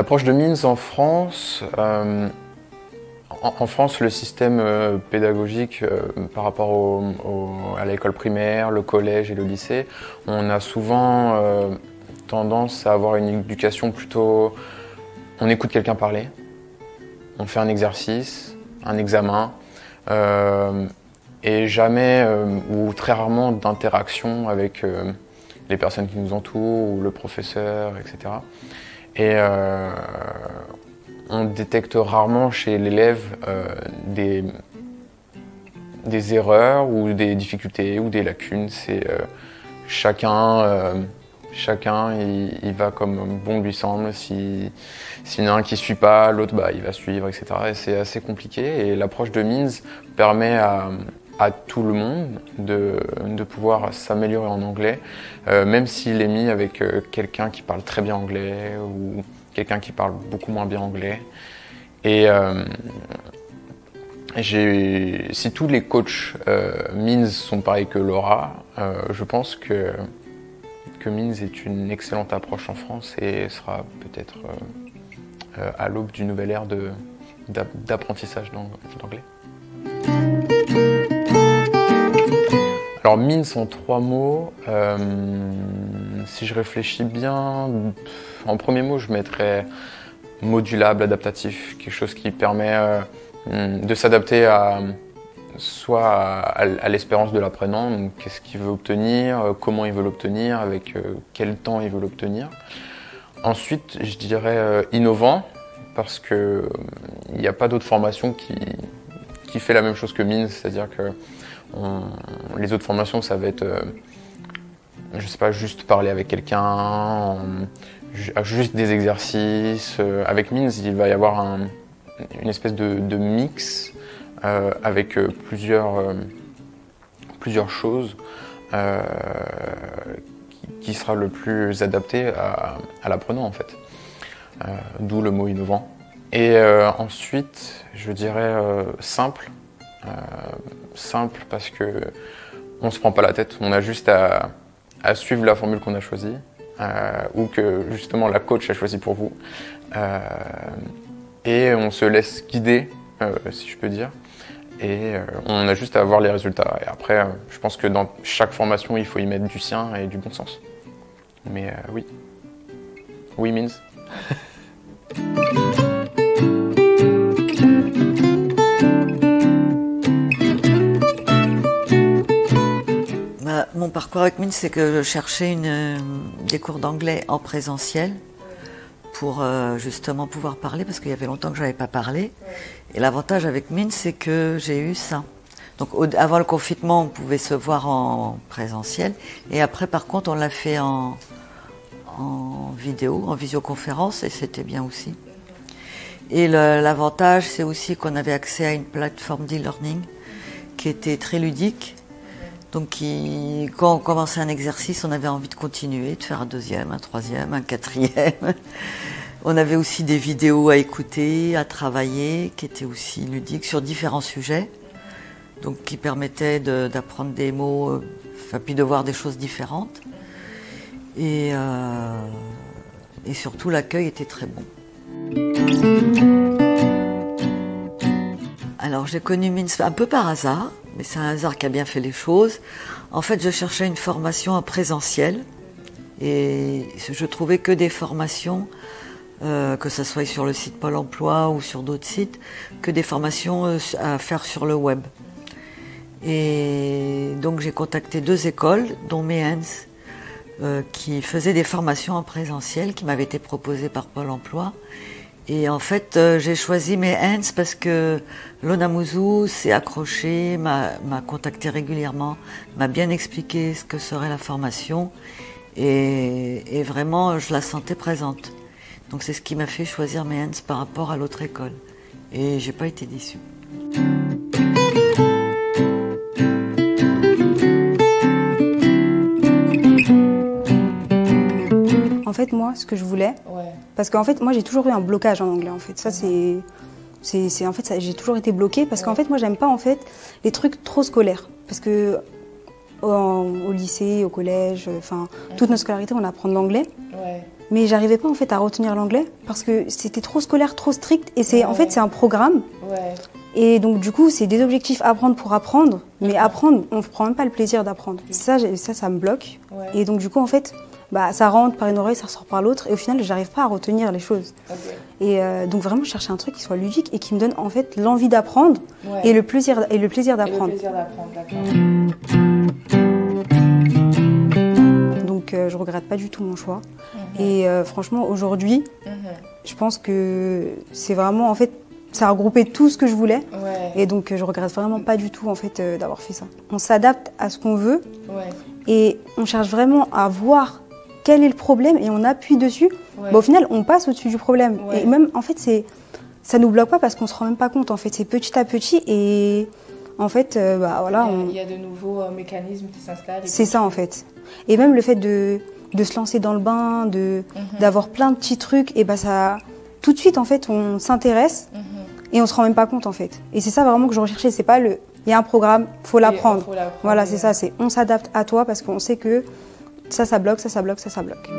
L'approche de Means en France, en France, le système pédagogique par rapport à l'école primaire, le collège et le lycée, on a souvent tendance à avoir une éducation plutôt... On écoute quelqu'un parler, on fait un exercice, un examen, et jamais ou très rarement d'interaction avec les personnes qui nous entourent ou le professeur, etc. Et on détecte rarement chez l'élève des erreurs ou des difficultés ou des lacunes. C'est chacun il va comme bon lui semble. S'il y en a un qui ne suit pas, l'autre il va suivre, etc. Et c'est assez compliqué. Et l'approche de Means permet à tout le monde de pouvoir s'améliorer en anglais, même s'il est mis avec quelqu'un qui parle très bien anglais ou quelqu'un qui parle beaucoup moins bien anglais. Et si tous les coachs Means sont pareils que Laura, je pense que Means est une excellente approche en France et sera peut-être à l'aube d'une nouvelle ère d'apprentissage d'anglais. Alors Means en 3 mots, si je réfléchis bien, en premier mot je mettrais modulable, adaptatif, quelque chose qui permet de s'adapter soit à l'espérance de l'apprenant, qu'est-ce qu'il veut obtenir, comment il veut l'obtenir, avec quel temps il veut l'obtenir. Ensuite, je dirais innovant, parce qu'il n'y a pas d'autre formation qui fait la même chose que Means, c'est-à-dire que les autres formations, ça va être, je sais pas, juste parler avec quelqu'un, juste des exercices. Avec Means, il va y avoir une espèce de mix avec plusieurs choses qui sera le plus adapté à l'apprenant en fait. D'où le mot innovant. Et ensuite, je dirais simple. Simple parce que on se prend pas la tête, on a juste à suivre la formule qu'on a choisie ou que justement la coach a choisi pour vous et on se laisse guider si je peux dire et on a juste à voir les résultats et après je pense que dans chaque formation il faut y mettre du sien et du bon sens mais oui Means. Mon parcours avec Means, c'est que je cherchais des cours d'anglais en présentiel pour justement pouvoir parler, parce qu'il y avait longtemps que je n'avais pas parlé. Et l'avantage avec Means, c'est que j'ai eu ça. Donc avant le confinement, on pouvait se voir en présentiel. Et après, par contre, on l'a fait en vidéo, en visioconférence, et c'était bien aussi. Et l'avantage, c'est aussi qu'on avait accès à une plateforme d'e-learning qui était très ludique. Donc quand on commençait un exercice, on avait envie de continuer, de faire un deuxième, un troisième, un quatrième. On avait aussi des vidéos à écouter, à travailler, qui étaient aussi ludiques sur différents sujets. Donc qui permettaient d'apprendre des mots, puis de voir des choses différentes. Et surtout l'accueil était très bon. Alors j'ai connu Means un peu par hasard, mais c'est un hasard qui a bien fait les choses. En fait, je cherchais une formation en présentiel et je trouvais que des formations, que ce soit sur le site Pôle emploi ou sur d'autres sites, que des formations à faire sur le web. Et donc j'ai contacté 2 écoles, dont Means, qui faisaient des formations en présentiel, qui m'avaient été proposées par Pôle emploi. Et en fait, j'ai choisi Means parce que Lona Mouzou s'est accrochée, m'a contacté régulièrement, m'a bien expliqué ce que serait la formation et vraiment, je la sentais présente. Donc c'est ce qui m'a fait choisir Means par rapport à l'autre école. Et j'ai pas été déçue. En fait, moi, ce que je voulais, parce qu'en fait, moi, j'ai toujours eu un blocage en anglais. En fait, ça, en fait, j'ai toujours été bloquée parce qu'en fait, moi, j'aime pas en fait les trucs trop scolaires, parce que au lycée, au collège, enfin, toute notre scolarité, on apprend de l'anglais. mais j'arrivais pas en fait à retenir l'anglais parce que c'était trop scolaire, trop strict et c'est en fait c'est un programme. Et donc du coup, c'est des objectifs apprendre pour apprendre, mais apprendre, on ne prend même pas le plaisir d'apprendre. Ça me bloque. Et donc du coup, en fait, bah, ça rentre par une oreille, ça ressort par l'autre, et au final, j'arrive pas à retenir les choses. Et donc vraiment, je cherchais un truc qui soit ludique et qui me donne en fait l'envie d'apprendre et le plaisir d'apprendre. Donc je regrette pas du tout mon choix. Et franchement, aujourd'hui, je pense que c'est vraiment en fait ça a regroupé tout ce que je voulais et donc je regrette vraiment pas du tout en fait d'avoir fait ça. On s'adapte à ce qu'on veut et on cherche vraiment à voir quel est le problème et on appuie dessus. Bah, au final, on passe au-dessus du problème et même en fait ça nous bloque pas parce qu'on se rend même pas compte en fait. C'est petit à petit et en fait bah voilà. Il y a de nouveaux mécanismes qui s'installent. C'est ça en fait. Et même le fait de se lancer dans le bain, d'avoir plein de petits trucs et bah ça tout de suite en fait on s'intéresse. Et on se rend même pas compte en fait. Et c'est ça vraiment que je recherchais. C'est pas il y a un programme, faut l'apprendre. Voilà, c'est ça. C'est on s'adapte à toi parce qu'on sait que ça bloque, ça bloque, ça bloque.